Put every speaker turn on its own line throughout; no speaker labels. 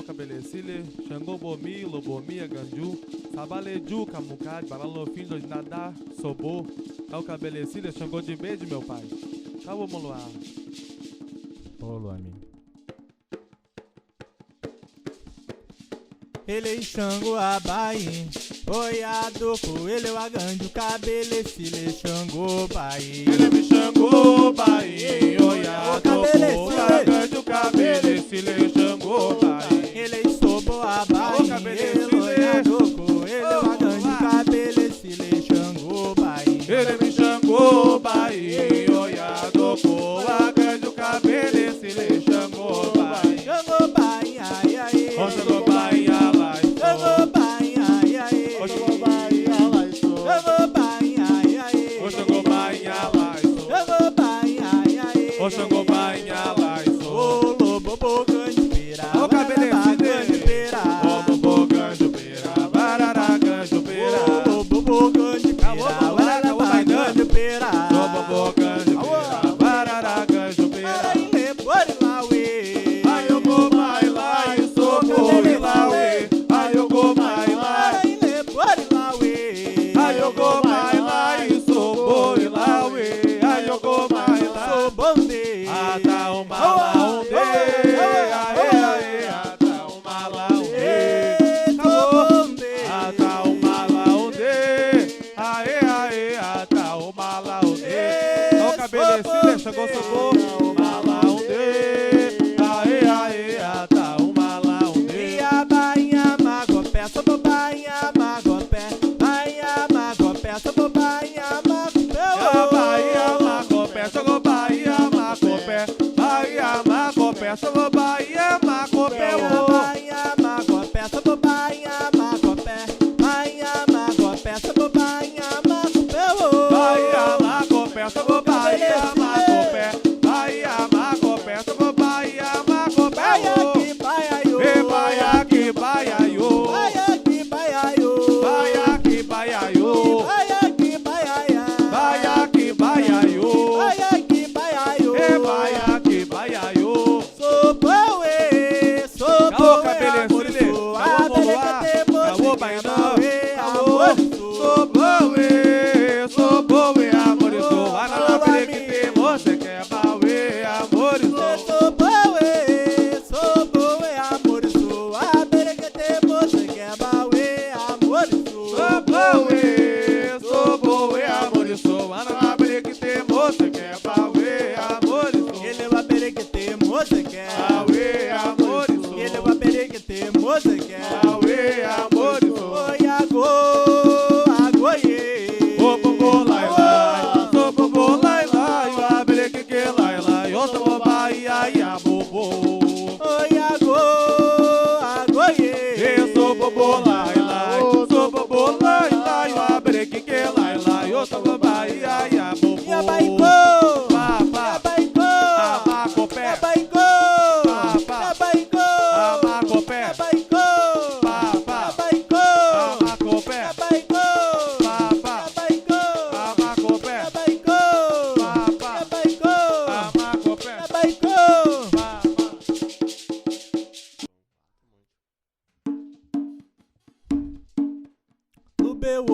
Cabelecile, Xangô Bomi, Lobomia, Ganju, Sabaleju, Camucade, Balalofim, Dojinadá, Sobô, Cabelecile, Xangô de Bede, meu pai. Calma, Moloá.
Ô, Luami. Ele Xangô Abai, Oiado, Coelho, Aganjo, Cabelecile, Xangô Bai.
Ele me Xangô Bai, Oiado, Coelho, Aganjo, Cabelecile, Xangô Bai.
Ele Sobô Abai, Oiado, Coelho, Aganjo, Cabelecile, Xangô Bai.
Ele me Xangô Bai, Oiado, Coelho, Aganjo, Cabelecile, Xangô Bai.
Xangô Bai, ai, ai,
Xangô Bai,
Xangô Bai, ai, ai,
Xangô Bai,
Xangô Bai, ai, ai,
Xangô Bai,
Xangô Bai, ai, ai,
Xangô Bai,
ô lobo grande pera,
o Cabelecile,
grande pera,
o bobo ganjo pera, barará ganjo pera,
ô lobo grande pera, grande pera,
o bobo ganjo pera, barará ganjo pera.
ai lebore lawe,
Ai eu go mai lá e sou boi lá uê, ai eu go mai lá,
ai lebore lawe,
ai eu go mai lá e sou boi lá uê, ai eu go mai lá.
sou bonde,
Ata uma lá um de, aê, ata uma lá um de,
sou bonde,
ata uma lá um de, aê, ata uma lá um de. O Cabelecile, chegou socorro, uma lá um de, aê, ata uma lá um de.
ia bainha magopé, sou bobainha magopé, bainha magopé, sou bobainha magopé,
A Bahia, Macopé, chegou Bahia, Macopé, Bahia, Macopé, chegou Bahia, Macopé, ô.
bainha magopé, sou bobainha magopé, bainha magopé, sou bobainha magopé,
Bahia, Macopé, chegou Bahia, Macopé, Bahia, Macopé, chegou Bahia, Macopé, ô.
que baia yo,
E Bahia, que Bahia, yo.
baia que baia yo,
Bahia, que Bahia, yo.
baia que baia ya,
Bahia, que Bahia, yo.
baia que baia yo,
E Bahia, que Bahia, yo.
sou boe, sou
Caô,
boe,
Cabelecile,
amor,
caô, Moloá, caô, Bainão, caô, sou boe, amor, sou Ananabile que tem você que é bauê, amor, sou.
sou boe, amor, sou a berequete, você quer baue, amor,
Sou boe, amor, sou Ananabile que tem você que é bauê, amor, sou.
ele vai berequete, você quer
Bauê, amor, sou.
ele vai berequete, você quer
Bauê, amor, sou.
oi, agoie,
O bobo lai lai, sou bobo lai lai, o abele que lai lai, eu sou Bahia e a bobo.
oi, agoie,
Eu sou bobo lai lai, sou bobo lai lai, o abele que lai lai, eu sou Bahia e a bobo.
minha baicô,
Pá,
minha
Amacopé,
baicô, minha baicô,
Amacopé,
minha baicô,
Pá,
minha baicô,
Amacopé,
minha baicô,
Pá,
minha baicô,
Amacopé,
minha baicô, minha baicô,
Amacopé,
minha baicô. Lubeu,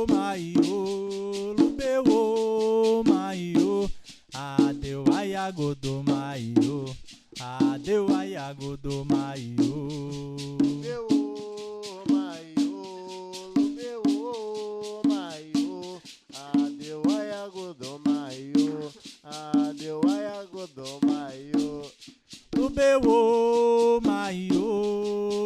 maio, lubeu, maio, adeu aiago do maio, adeu aiago do maio. Lubeu, maio,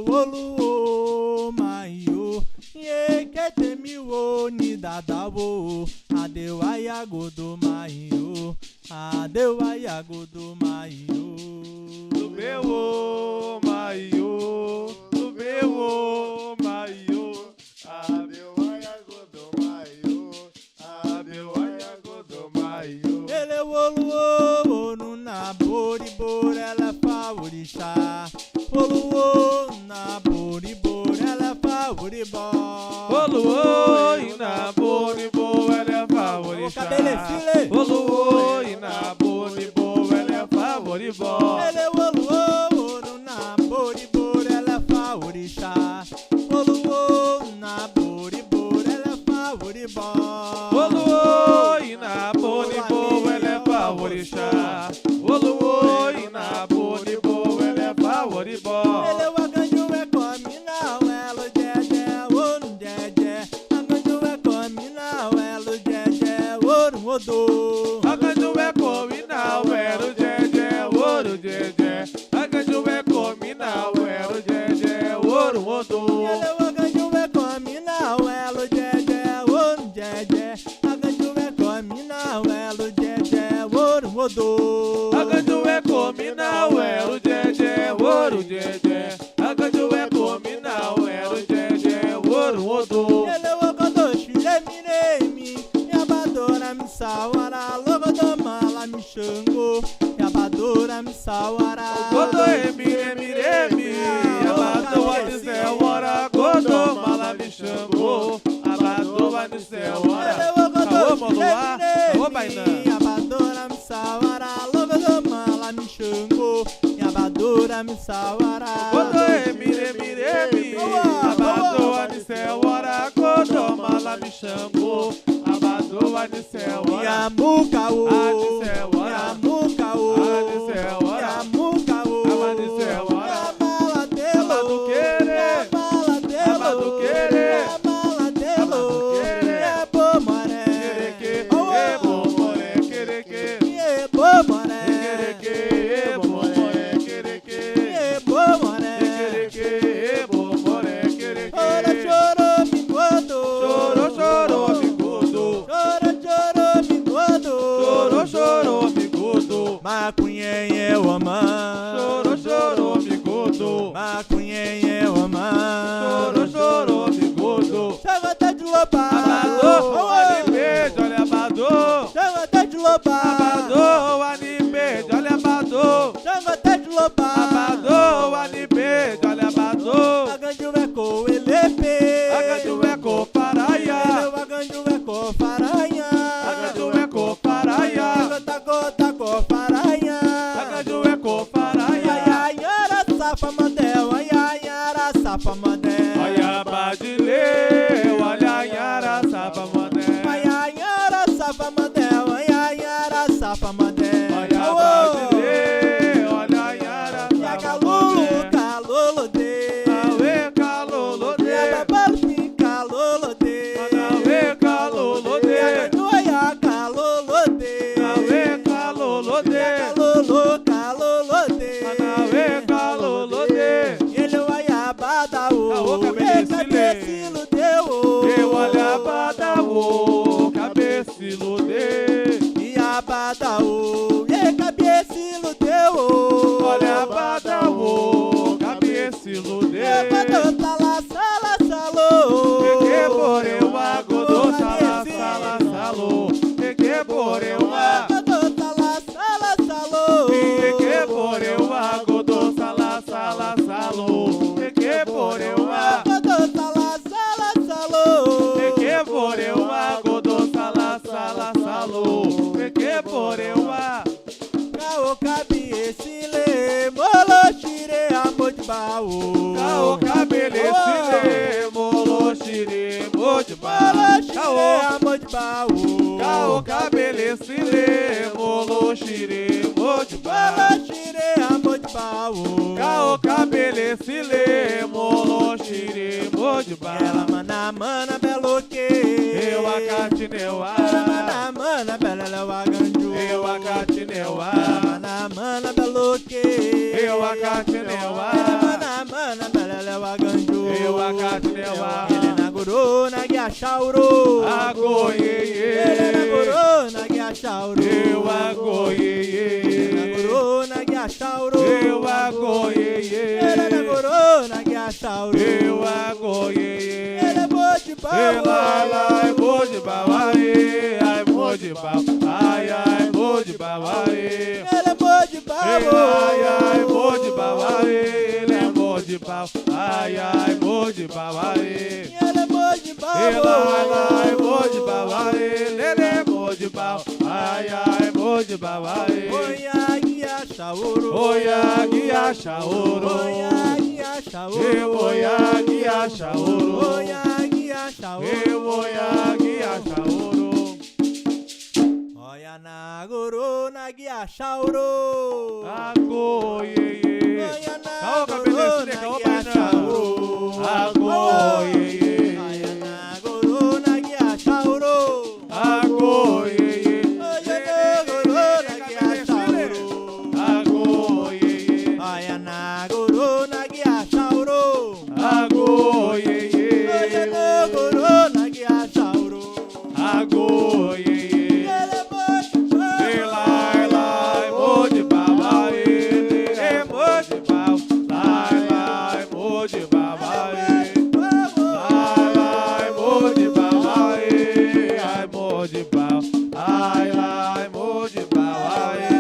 oluo, maio, ye que temiu ni dadavo, adeu aiago do maio, adeu aiago do maio.
do meu maio, do meu maio, adeus aiago do maio, adeus aiago do maio.
Ele oluo no naboribor, ela é favorita. Oluo na boribor, ela é favoribó.
Oluo e na bonibo, ela é favorita.
Cabelecile.
Oluo e na bonibo, ela é favorita.
Ele oluo no naboribor.
boribó.
Ele waganju é comina, elo jeje, ouro jeje. Waganju é comina, elo jeje, ouro odo.
Waganju é comina, elo jeje, ouro jeje. Waganju é comina, elo jeje, ouro odo.
Ele waganju é comina, elo jeje, ouro jeje. Waganju é comina, elo jeje, ouro odo.
Waganju é comina, elo jeje, ouro jeje. Waganju é comina, elo jeje, ouro odo.
Ele wagodo shile miremi, yabadora mi sawara, logodo mala mi shango, yabadora mi sawara.
Godo emiremi, abado adizewara. Godo malami xangô, abado adizewara. Caô moluá, caô bainã.
Yabadora mi sawara, logodo mala mi shango, yabadora mi sawara.
Godo emiremi, abado adizewara. Godo malami xangô, abado adizewara.
Yamukaô,
Adizewara,
Yamukaô,
adizewara.
Yamukaô,
Abadizewara.
Yabaladelo,
Abaduquere,
Yabaladelo,
abaduquere,
Yabaladelo,
abaduquere.
Yebomoré,
Quereque, ebomoré, quereque.
Yebomoré,
Quereque, ebomoré, quereque.
Yebomoré,
Quereque, ebomoré, quereque.
Choro, choro, bigodo,
Choro, choro, bigodo.
Choro, choro, bigodo,
Choro, choro, bigodo.
Macunhenhe wama,
Choro, choro, bigodo.
Macunhenhe wama,
Choro, choro, bigodo.
Chagota de loba,
Abadô, o anime, olha abadô.
Chagota de loba,
Abadô, o anime, olha abadô.
Chagota de loba,
Abadô, o anime, olha abadô.
Aganju é co elepe,
Aganju é co paraia.
Aganju é co faranha,
Aganju é co paraia.
Gota gota co faranha,
Aganju é co paraia.
Ayayara safa mandel, ayayara safa mandel,
Olha badile, olha yara sabamane.
ayayara safa mandel, ayayara safa mandel,
Olha badile, olha yara
Yagalulu
sabamane.
kalolo de,
Awe kalolo de,
Yababalpi kalolo de,
awe kalolo de,
Yaganuaya kalolo de,
awe kalolo de,
Yagalulu kalolo de,
awe kalolo de.
Ele olha badaô,
Caô, cabecile. Eu olha badaô, cabecilo de.
Yabadaô, cabecilo deu,
Olha badaô, cabecilo de.
Yabadota la sala salô,
Que boreu a godô sala sala salô. Que boreu a.
Yabadota la sala salô,
Que boreu a godô sala sala salô. Que boreu a.
Yabadota la sala salô,
Que boreu a godô sala sala salô. Que boreu a.
Caô cabeçile, molo tire amor de baú,
Caô cabelecile, molo xire, modibá.
molo tire
Caô,
amor de baú,
caô cabelecile, molo xire, modibá.
molo tire amor de baú,
Caô cabelecile, molo xire, modibá.
ela mana belo que,
Eu a catineuá,
ela mana bela waganju,
eu a catineuá,
ela mana belo que,
eu a catineuá,
ela mana bela waganju,
eu a catineuá.
ele na guru na guiachauro,
Agoiê,
ele na guru na guiachauro,
eu agoiê,
na guiachauro,
eu agoiê,
ele na guru na guiachauro,
eu agoiê.
ele é bom de
Ela, ai, modibá, ai, modibá, ai, modibá,
ele é bom de
ai, modibá, ele é modibá, ai, modibá,
ele é bom de
ela, ai, modibá, ele é modibá, ai, modibá,
Oia guia chauro,
oia guia chaoro,
oia guia chauro,
eu oia guia chaoro,
oia guia chauro,
eu oia guia chaoro.
oia na guru na guia chauro,
Agoiê,
oia na
caô
guia chauro.
Agô, iê, iê.
Hoje no corona guia chauro.
Agô, iê, iê. Ei, lai, lai, mo de pau, aê, ei, mo de pau. Lai, lai, mo de pau, aê. Lai, lai, mo de pau, aê. Ai, mo de pau. Ai, lai, mo de pau, aê.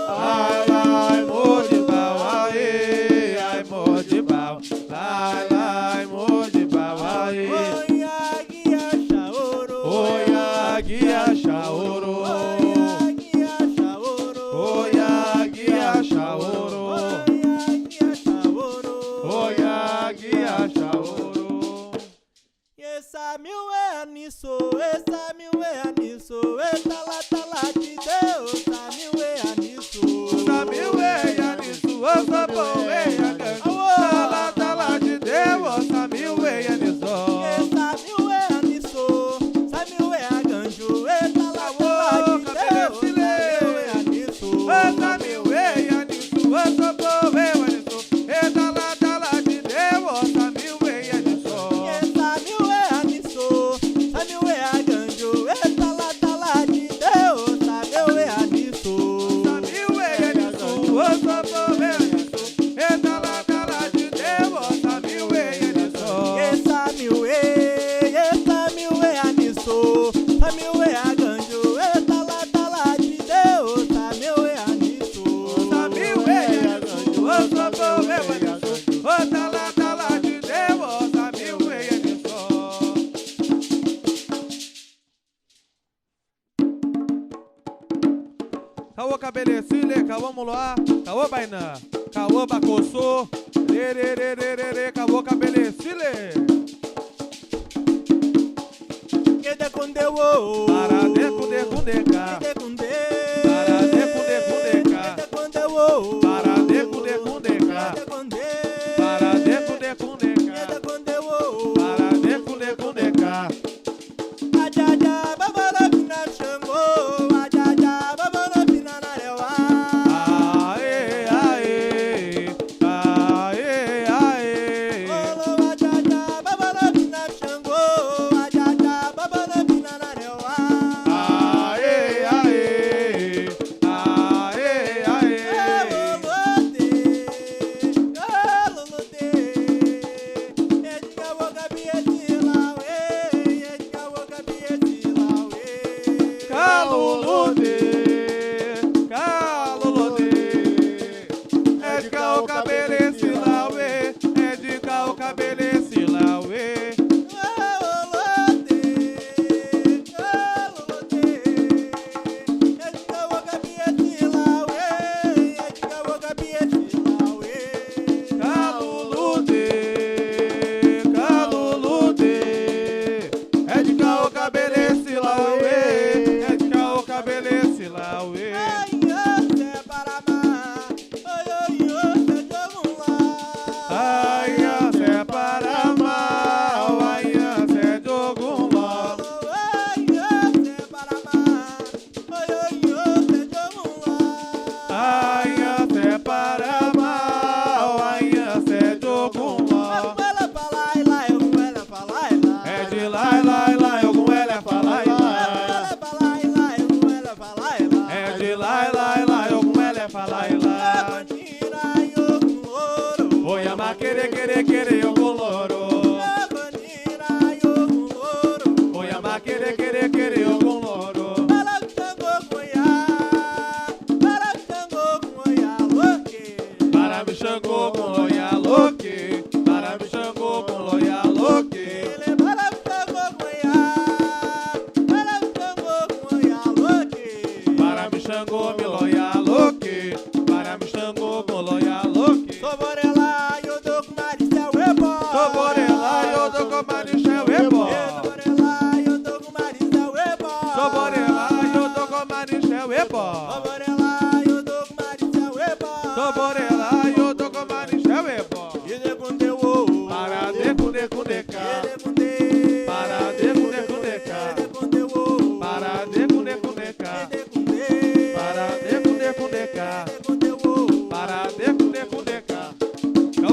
Ai, lai, mo de pau, aê. Ai, mo de pau. Lai, lai, mo de pau, aê.
Oia guia chauro.
Oia, guia, chaoro.
Oia guia chauro.
Oia, guia, chaoro.
Oia guia chauro.
Oia, guia, chaoro.
Essa mil é nisso, essa mil é nisso, essa lá de Deus, essa mil é nisso.
Sabe o eia nisso, eu sou bom, eia ganho. Tala de Deus, sabe o eia nisso.
Essa mil é nisso, essa mil é ganjo, essa lá de Deus, essa mil é nisso.
Sabe o eia nisso, eu sou bom, eia nisso. Tala de Deus, sabe o eia nisso.
Essa mil é nisso, essa mil é ganjo, essa lá de Deus, essa mil é nisso.
Sabe o eia nisso, eu sou bom, eia nisso. Tala de Deus, sabe o eia nisso.
Essa mil é nisso, essa mil é ganjo, essa lá de Deus, essa mil é nisso.
Sabe o eia nisso, eu sou bom, eia nisso. Tala de Deus, sabe o eia nisso. Caô cabelecile, caô muloá, caô bainã, caô bacoçô, lererererere, caô cabelecile.
Que de conde o,
Para de cunde cundeca,
que de conde,
para de cunde cundeca,
que de conde o,
para de cunde cundeca,
que de conde,
para de cunde
que
cundeca,
de conde o,
para de cunde cundeca.
ajaja babara bina shango, ajaja babara bina narewa.
Aê, aê, aê, aê.
Olo ajaja babara bina shango, ajaja babara bina narewa.
Aê, aê, aê, aê. Calulude, calulude. É de cá o cabelo esse lá, uê. É de cá o cabelo esse lá, uê. Calulude, calulude. É de cá o cabelo esse lá, uê. É de cá o cabelo esse lá, uê. Aian é para mal, aian é de algum mal. Aian é para mal, aian é de algum mal. É de lá, lá, lá, algum ela fala, lá. É de lá, lá, lá, algum ela fala, lá. Oi, ama, querer, querer, querer, eu coloro. Oi, ama, querer, querer, querer, eu coloro. Para me xangô com loia louque, para me xangô com loia louque. Para me xangô, me loia louque, para me xangô com loia louque.
Soborela, eu dou com nariz, é o ebo.
Soborela.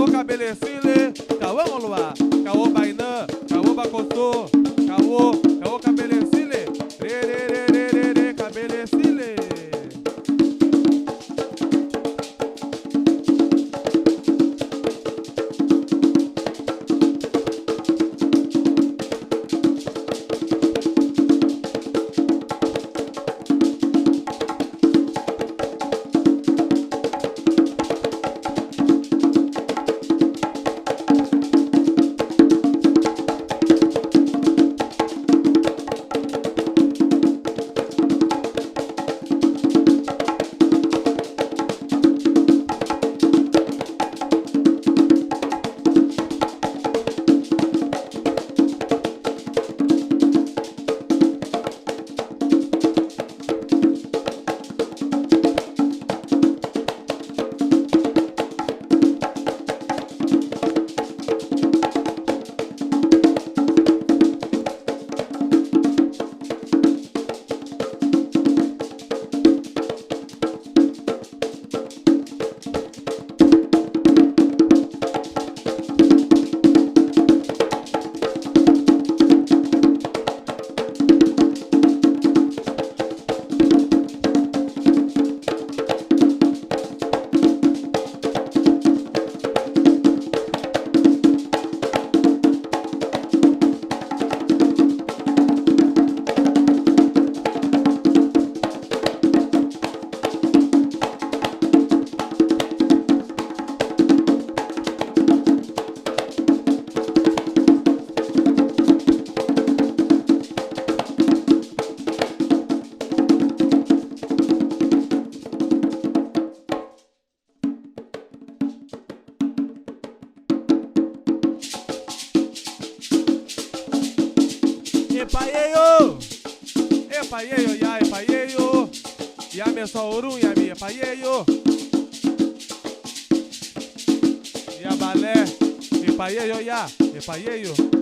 caô cabelecile, caô moluá, caô bainã, caô bacotô, caô cabelecile, re, cabelecile.
Epaieio,
Epaieio, ya, epaieio. Ya me souru, ya mi epaieio. Ya balé, epaieio, ya, epaieio.